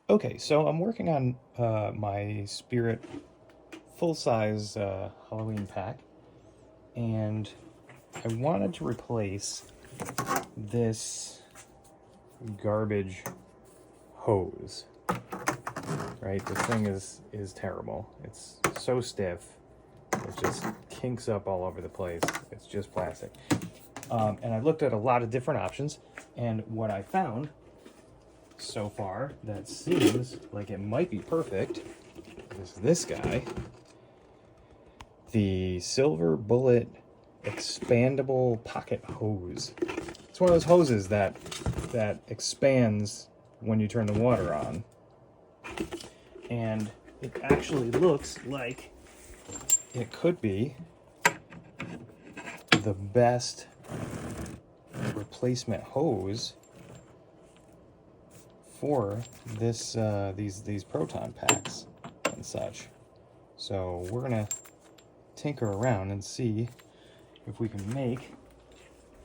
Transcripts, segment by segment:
Okay, so I'm working on my Spirit full-size Halloween pack, and I wanted to replace this garbage hose. Right, this thing is terrible. It's so stiff. It just kinks up all over the place. It's just plastic. And I looked at a lot of different options, and what I found so far that seems like it might be perfect is this guy, the Silver Bullet expandable pocket hose. It's one of those hoses that expands when you turn the water on, and it actually looks like it could be the best replacement hose for this these Proton packs and such. So we're gonna tinker around and see if we can make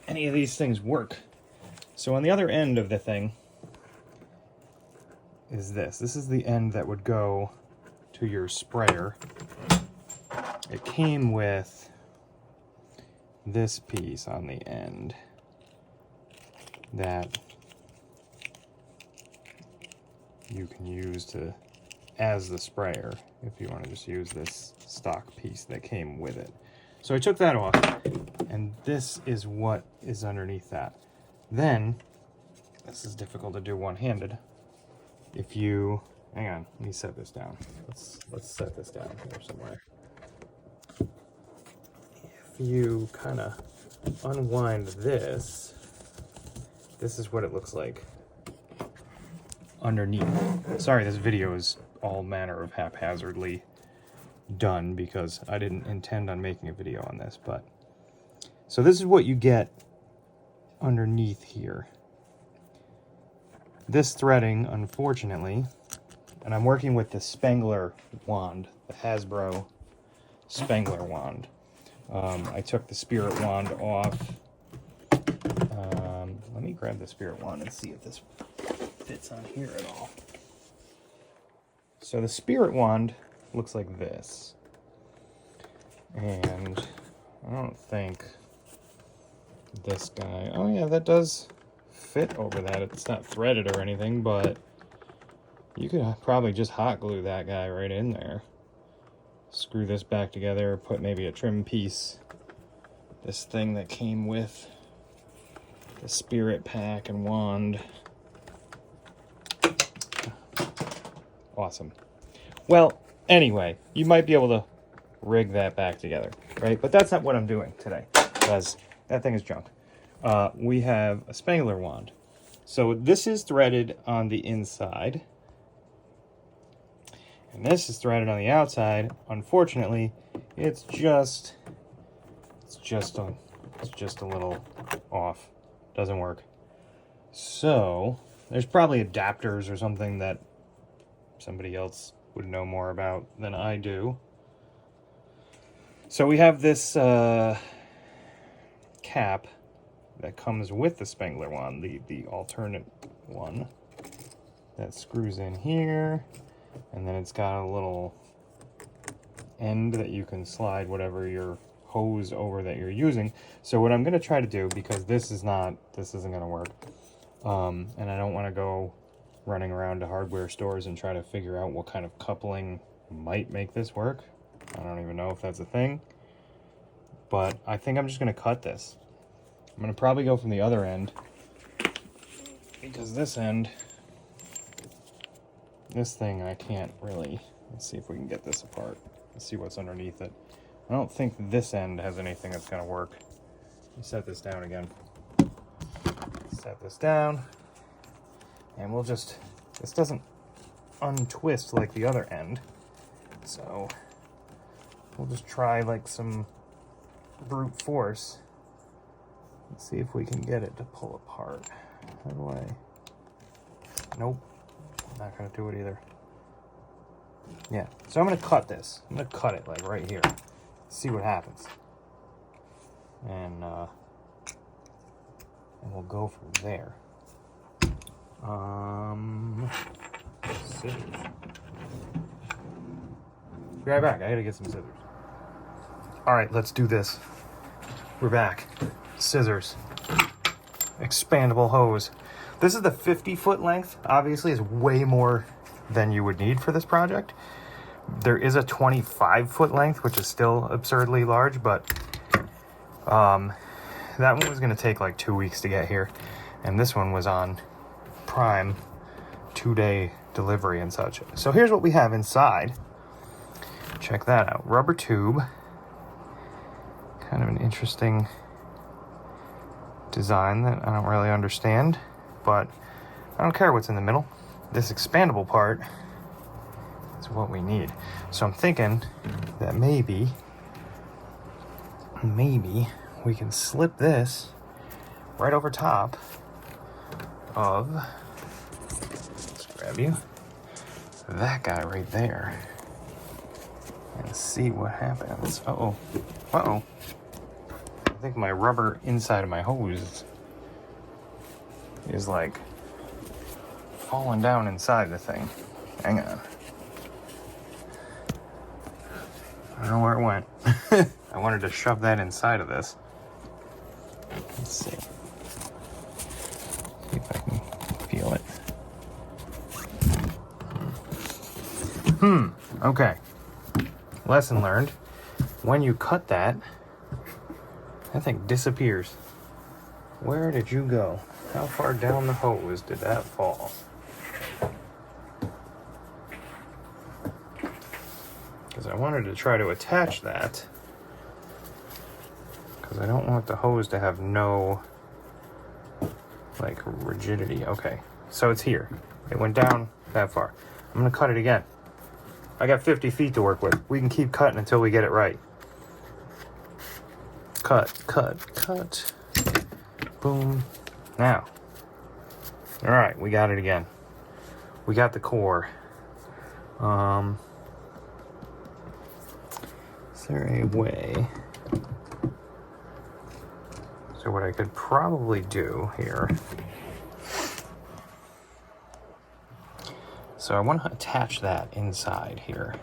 any of these things work. So on the other end of the thing is this. This is the end that would go to your sprayer. It came with this piece on the end that you can use to as the sprayer if you want to just use this stock piece that came with it. So I took that off, and this is what is underneath that. Then, this is difficult to do one-handed. If you, hang on, let me set this down. Let's set this down here somewhere. If you kind of unwind this, this is what it looks like underneath. Sorry, this video is all manner of haphazardly done because I didn't intend on making a video on this, but so this is what you get underneath here. This threading, unfortunately, and I'm working with the Spangler wand, the Hasbro Spangler wand. I took the Spirit wand off. Let me grab the Spirit wand and see if this fits on here at all. So the Spirit wand looks like this, and I don't think this guy, oh yeah, that does fit over that. It's not threaded or anything, but you could probably just hot glue that guy right in there. Screw this back together, put maybe a trim piece, this thing that came with the Spirit pack and wand. Awesome. Well, anyway, you might be able to rig that back together, right? But that's not what I'm doing today, because that thing is junk. We have a Spangler wand. So this is threaded on the inside, and this is threaded on the outside. Unfortunately, it's just a little off. Doesn't work. So there's probably adapters or something that somebody else would know more about than I do. So we have this cap that comes with the Spangler wand, the alternate one that screws in here, and then it's got a little end that you can slide whatever your hose over that you're using. So what I'm going to try to do, because this isn't going to work, and I don't want to go running around to hardware stores and try to figure out what kind of coupling might make this work. I don't even know if that's a thing, but I think I'm just going to cut this. I'm going to probably go from the other end, because this end, this thing I can't really. Let's see if we can get this apart. Let's see what's underneath it. I don't think this end has anything that's going to work. Let me set this down again. Set this down. And we'll just, this doesn't untwist like the other end. So we'll just try like some brute force. Let's see if we can get it to pull apart. How do I? Nope. Not going to do it either. Yeah, so I'm going to cut this. I'm going to cut it like right here. See what happens. And we'll go from there. scissors. Be right back. I gotta get some scissors. All right, let's do this. We're back. Scissors. Expandable hose. This is the 50-foot length. Obviously, is way more than you would need for this project. There is a 25-foot length, which is still absurdly large, but that one was going to take like 2 weeks to get here. And this one was on Prime 2-day delivery and such. So here's what we have inside. Check that out. Rubber tube. Kind of an interesting design that I don't really understand, but I don't care what's in the middle. This expandable part is what we need. So I'm thinking that maybe we can slip this right over top of, let's grab you, that guy right there, and see what happens. Uh-oh. Uh-oh. I think my rubber inside of my hose is like falling down inside the thing. Hang on. I don't know where it went. I wanted to shove that inside of this. Let's see. See if I can feel it. Okay. Lesson learned. When you cut that thing disappears. Where did you go? How far down the hose did that fall? Because I wanted to try to attach that, because I don't want the hose to have no like rigidity. Okay, so it's here. It went down that far. I'm gonna cut it again. I got 50 feet to work with. We can keep cutting until we get it right. Cut, cut, cut. Boom. Now. All right, we got it again. We got the core. Is there a way? So what I could probably do here. So I want to attach that inside here.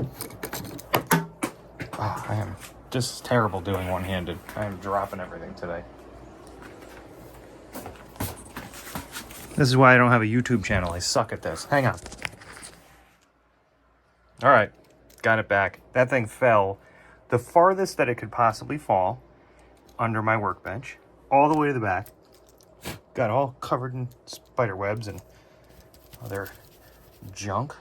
Oh, I am just terrible doing one-handed. I am dropping everything today. This is why I don't have a YouTube channel. I suck at this. Hang on. All right, got it back. That thing fell the farthest that it could possibly fall under my workbench, all the way to the back. Got all covered in spider webs and other junk.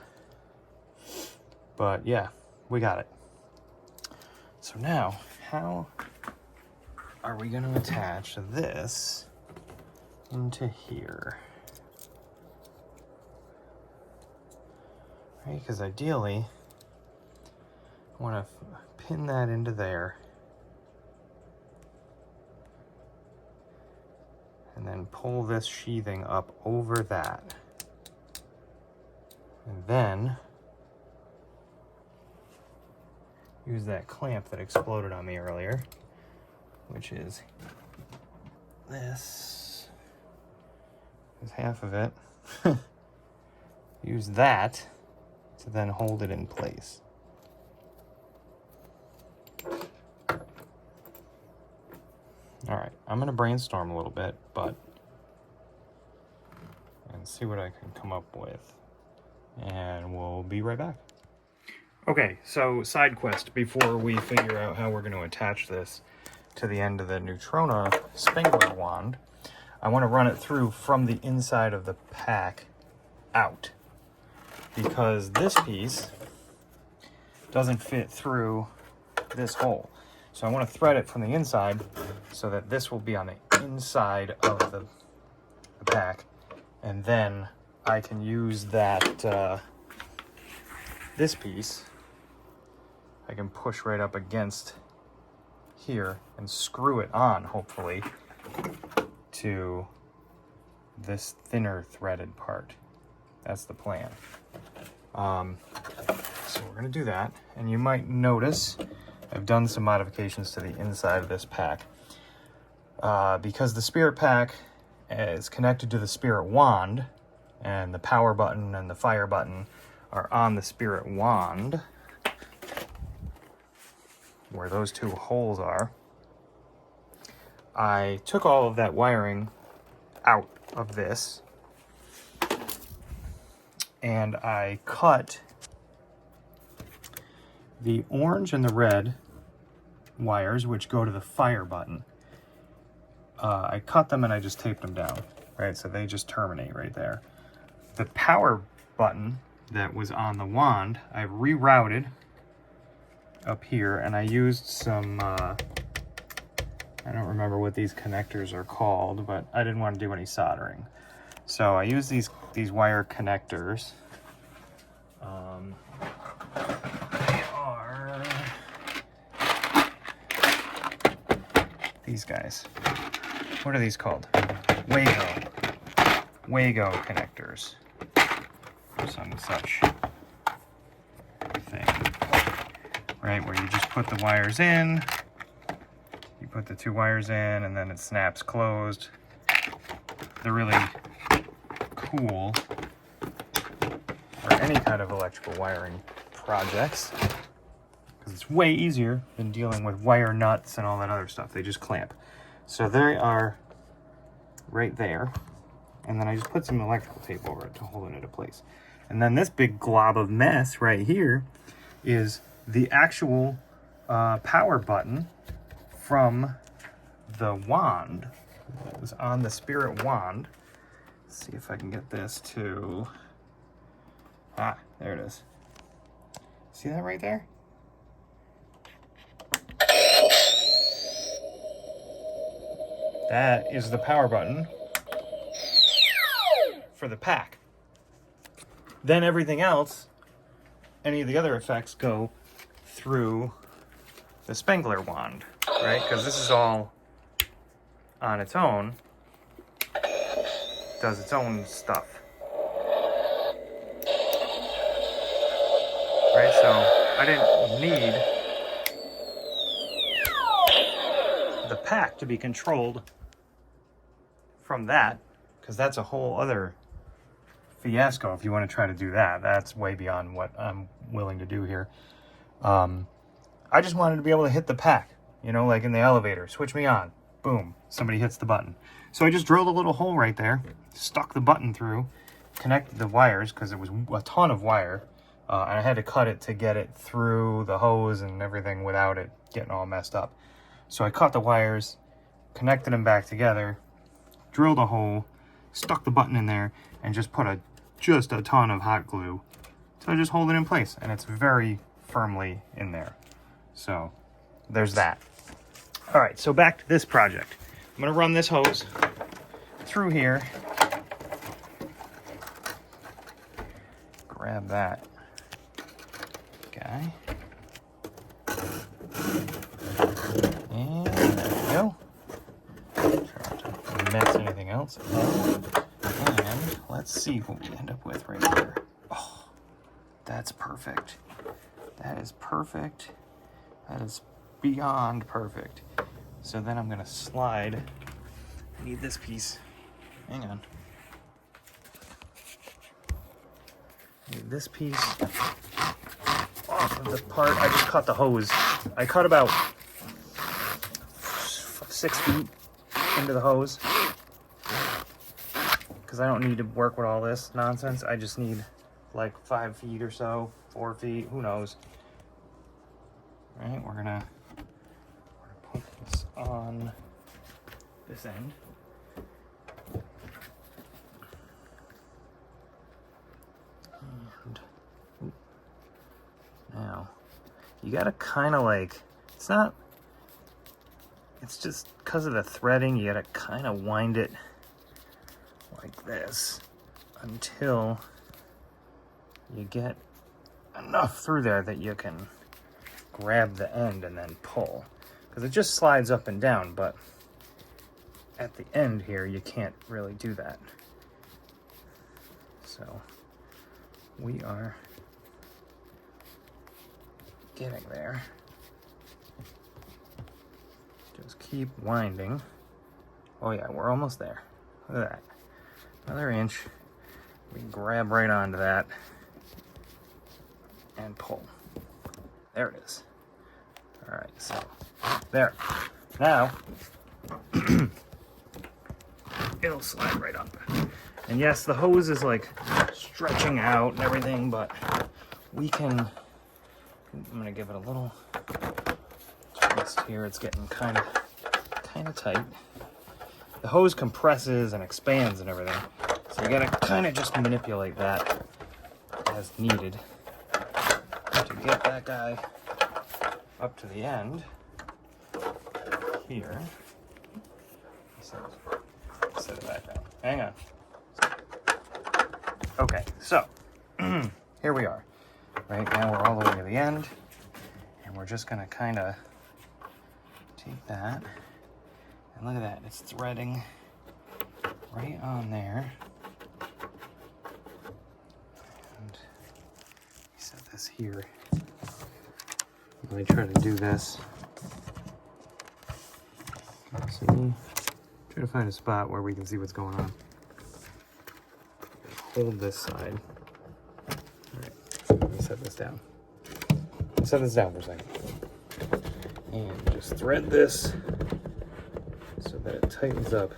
But yeah, we got it. So now, how are we going to attach this into here? Right, because ideally, I want to pin that into there. And then pull this sheathing up over that. And then use that clamp that exploded on me earlier, which is this. Is half of it. Use that to then hold it in place. All right, I'm gonna brainstorm a little bit, and see what I can come up with, and we'll be right back. Okay, so side quest before we figure out how we're going to attach this to the end of the Neutrona spangler wand. I want to run it through from the inside of the pack out, because this piece doesn't fit through this hole. So I want to thread it from the inside so that this will be on the inside of the pack, and then I can use that this piece. I can push right up against here and screw it on, hopefully, to this thinner threaded part. That's the plan. So we're gonna do that, and you might notice I've done some modifications to the inside of this pack. Because the spirit pack is connected to the spirit wand, and the power button and the fire button are on the spirit wand, where those two holes are, I took all of that wiring out of this and I cut the orange and the red wires, which go to the fire button. I cut them and I just taped them down, right? So they just terminate right there. The power button that was on the wand, I rerouted up here, and I used some, I don't remember what these connectors are called, but I didn't want to do any soldering. So I used these wire connectors. They are these guys. What are these called? Wago connectors. Or some such thing. Right, where you just put the wires in, you put the two wires in, and then it snaps closed. They're really cool for any kind of electrical wiring projects, because it's way easier than dealing with wire nuts and all that other stuff. They just clamp. So they are right there, and then I just put some electrical tape over it to hold it into place. And then this big glob of mess right here is the actual power button from the wand. It was on the spirit wand. Let's see if I can get this to... Ah, there it is. See that right there? That is the power button for the pack. Then everything else, any of the other effects, go through the Spengler wand, right? Because this is all on its own, does its own stuff. Right, so I didn't need the pack to be controlled from that, because that's a whole other fiasco if you want to try to do that. That's way beyond what I'm willing to do here. I just wanted to be able to hit the pack, you know, like in the elevator. Switch me on. Boom. Somebody hits the button. So I just drilled a little hole right there, stuck the button through, connected the wires, because it was a ton of wire, and I had to cut it to get it through the hose and everything without it getting all messed up. So I cut the wires, connected them back together, drilled a hole, stuck the button in there, and just put just a ton of hot glue to just hold it in place, and it's very firmly in there. So there's that. All right, so back to this project. I'm gonna run this hose through here. Grab that guy. And there we go. Try not to mess anything else up. And let's see what we end up with right here. Oh, that's perfect. That is perfect. That is beyond perfect. So then I'm gonna slide. I need this piece. Hang on. Need this piece off of the part. I just cut the hose. I cut about 6 feet into the hose, because I don't need to work with all this nonsense. I just need like 5 feet or so, 4 feet, who knows. All right, we're gonna put this on this end. And now you gotta kind of like, it's just because of the threading, you gotta kind of wind it like this until you get enough through there that you can grab the end and then pull, because it just slides up and down, but at the end here you can't really do that. So we are getting there. Just keep winding. Oh yeah, we're almost there. Look at that. Another inch. We can grab right onto that. and pull. There it is. All right, so there. Now, it'll slide right up. And yes, the hose is like stretching out and everything, but we can, I'm gonna give it a little twist here. It's getting kind of tight. The hose compresses and expands and everything, so you gotta kind of just manipulate that as needed to get that guy up to the end here. Set it back down. Hang on. Okay, so here we are. Right now we're all the way to the end, and we're just gonna kind of take that, and look at that, it's threading right on there. And set this here. Let me try to do this. See, try to find a spot where we can see what's going on. Hold this side. All right, let me set this down. Set this down for a second. And just thread this so that it tightens up.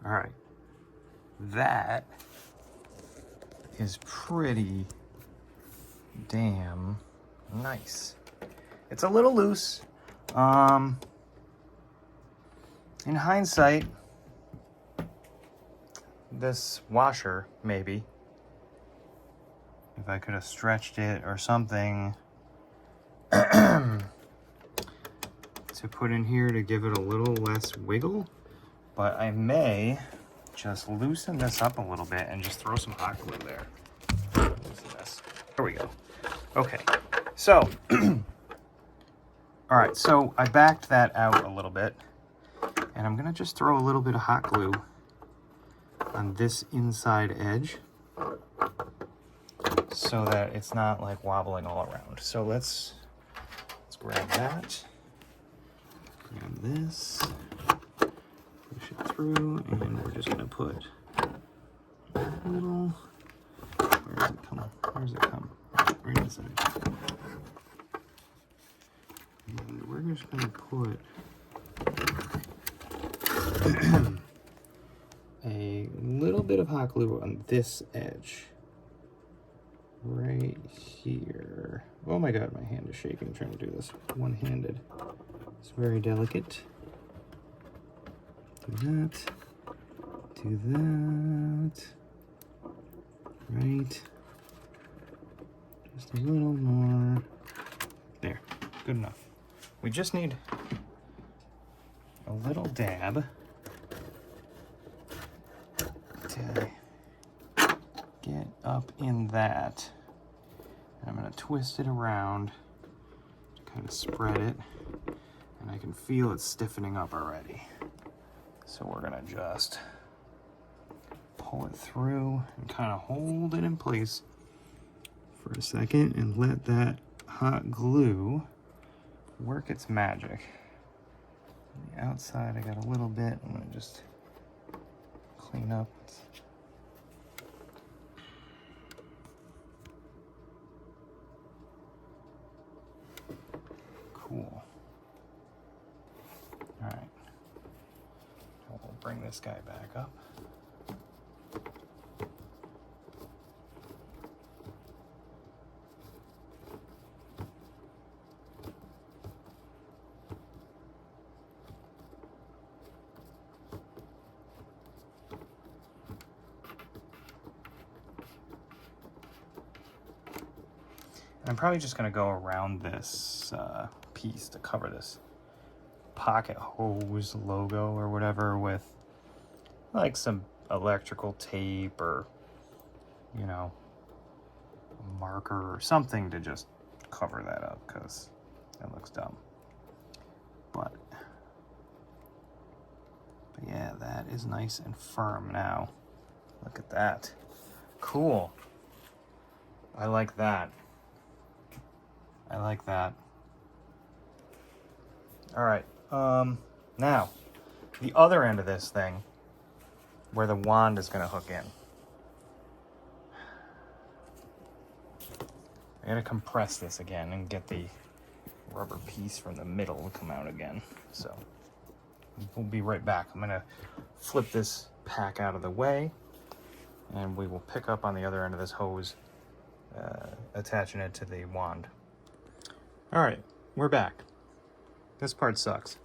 All right, that is pretty damn nice. It's a little loose. In hindsight, this washer, maybe, if I could have stretched it or something to put in here to give it a little less wiggle, but I may just loosen this up a little bit and just throw some hot glue there. There we go. Okay, so all right, so I backed that out a little bit, and I'm gonna just throw a little bit of hot glue on this inside edge so that it's not like wobbling all around. So let's grab that, grab this, push it through, and we're just gonna put a little, where does it come? Where does it come? Right inside. And we're just gonna put a little bit of hot glue on this edge. Right here. Oh my god, my hand is shaking trying to do this one-handed. It's very delicate. Do that. Do that. Right. Just a little more. There. Good enough. We just need a little dab to get up in that. And I'm going to twist it around to kind of spread it, and I can feel it stiffening up already. So we're going to just pull it through and kind of hold it in place for a second and let that hot glue work its magic. On the outside I got a little bit. I'm going to just clean up. Cool. All right. We'll bring this guy back up. I'm probably just going to go around this piece to cover this pocket hose logo or whatever with like some electrical tape or, you know, a marker or something to just cover that up because it looks dumb. But yeah, that is nice and firm now. Look at that. Cool. I like that. I like that. All right, now the other end of this thing where the wand is going to hook in. I gotta compress this again and get the rubber piece from the middle to come out again. So we'll be right back. I'm gonna flip this pack out of the way and we will pick up on the other end of this hose, attaching it to the wand. All right, we're back. This part sucks.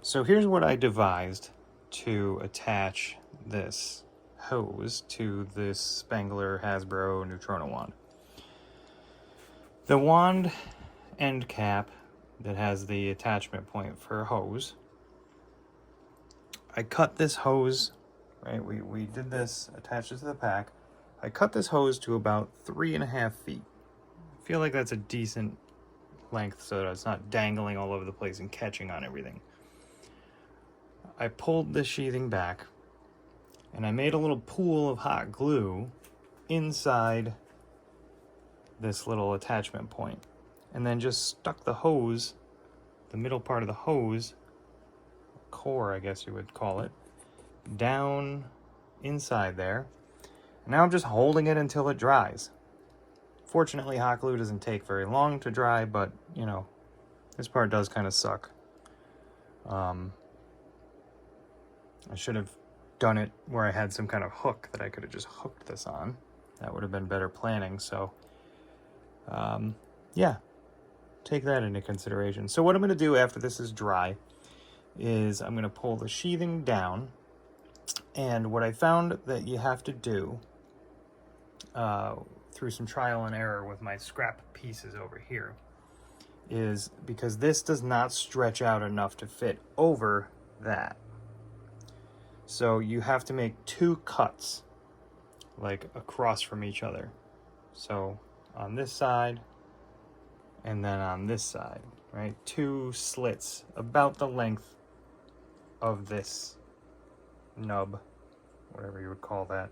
So here's what I devised to attach this hose to this Spangler Hasbro Neutrona wand. The wand end cap that has the attachment point for a hose, I cut this hose, right? We did this, attached it to the pack. I cut this hose to about 3.5 feet. I feel like that's a decent length so that it's not dangling all over the place and catching on everything. I pulled the sheathing back and I made a little pool of hot glue inside this little attachment point, and then just stuck the hose, the middle part of the hose, core I guess you would call it, down inside there. And now I'm just holding it until it dries. Fortunately, hot glue doesn't take very long to dry, but you know, this part does kind of suck. I should have done it where I had some kind of hook that I could have just hooked this on. That would have been better planning. So yeah, take that into consideration. So what I'm going to do after this is dry is I'm going to pull the sheathing down, and what I found that you have to do through some trial and error with my scrap pieces over here is, because this does not stretch out enough to fit over that, so you have to make 2 cuts like across from each other. So on this side and then on this side, right? 2 slits about the length of this nub, whatever you would call that.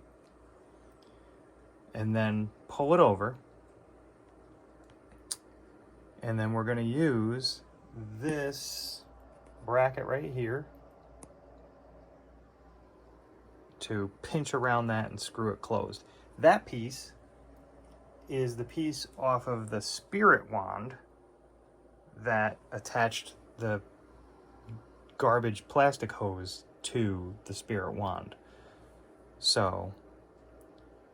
And then pull it over. And then we're going to use this bracket right here to pinch around that and screw it closed. That piece is the piece off of the Spirit wand that attached the garbage plastic hose to the Spirit wand. So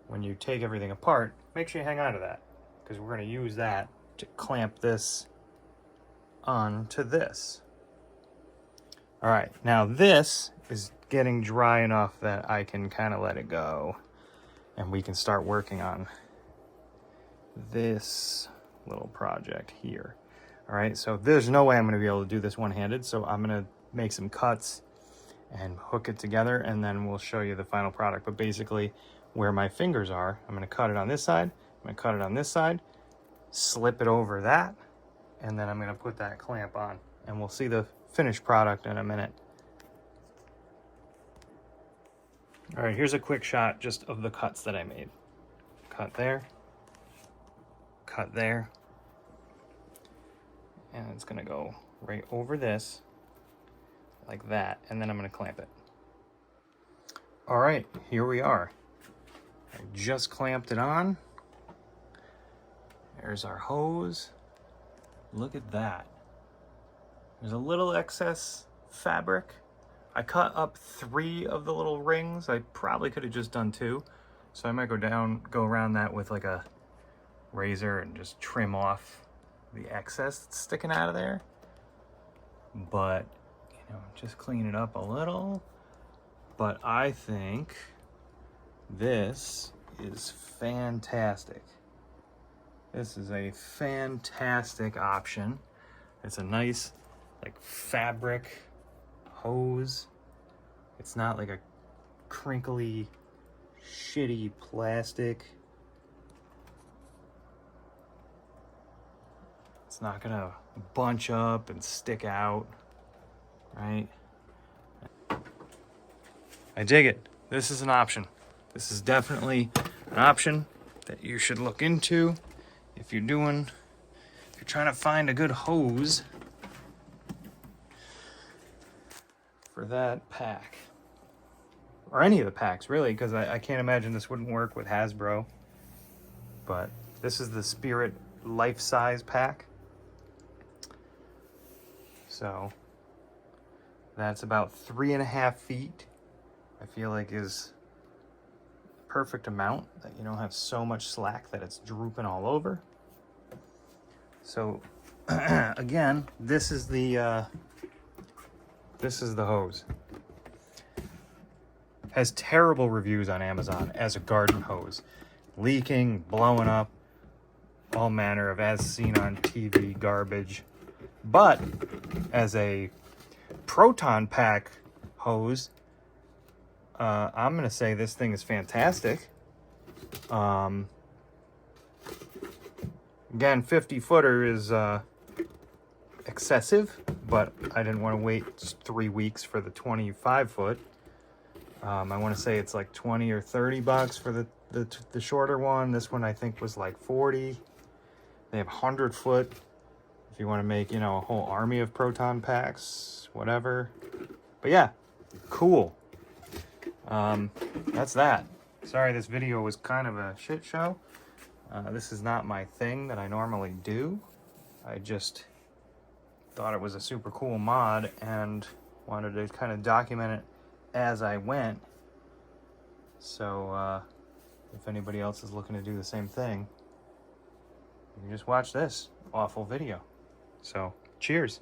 when you take everything apart, make sure you hang on to that, because we're going to use that to clamp this onto this. All right, now this is getting dry enough that I can kind of let it go and we can start working on this little project here. All right, so there's no way I'm going to be able to do this one-handed, so I'm going to make some cuts and hook it together, and then we'll show you the final product. But basically, where my fingers are, I'm going to cut it on this side, I'm going to cut it on this side, slip it over that, and then I'm going to put that clamp on, and we'll see the finished product in a minute. All right, here's a quick shot just of the cuts that I made. Cut there, cut there, and it's going to go right over this like that, and then I'm going to clamp it. All right, here we are. I just clamped it on. There's our hose. Look at that. There's a little excess fabric. I cut up 3 of the little rings. I probably could have just done 2. So I might go around that with like a razor and just trim off the excess that's sticking out of there. But, you know, just clean it up a little. But I think this is fantastic. This is a fantastic option. It's a nice, like, fabric hose. It's not like a crinkly, shitty plastic. It's not gonna bunch up and stick out, right? I dig it. This is an option. This is definitely an option that you should look into if you're trying to find a good hose for that pack. Or any of the packs, really, because I can't imagine this wouldn't work with Hasbro. But this is the Spirit life-size pack. So that's about 3.5 feet. I feel like is the perfect amount that you don't have so much slack that it's drooping all over. So again, this is the hose. Has terrible reviews on Amazon as a garden hose. Leaking, blowing up, all manner of as seen on TV garbage. But as a Proton pack hose, I'm going to say this thing is fantastic. Again, 50-footer is excessive, but I didn't want to wait 3 weeks for the 25-foot. I want to say it's like 20 or 30 bucks for the shorter one. This one I think was like 40. They have 100-foot. If you want to make, you know, a whole army of Proton packs, whatever. But yeah, cool. That's that. Sorry this video was kind of a shit show. This is not my thing that I normally do. I just thought it was a super cool mod and wanted to kind of document it as I went. So if anybody else is looking to do the same thing, you can just watch this awful video. So cheers.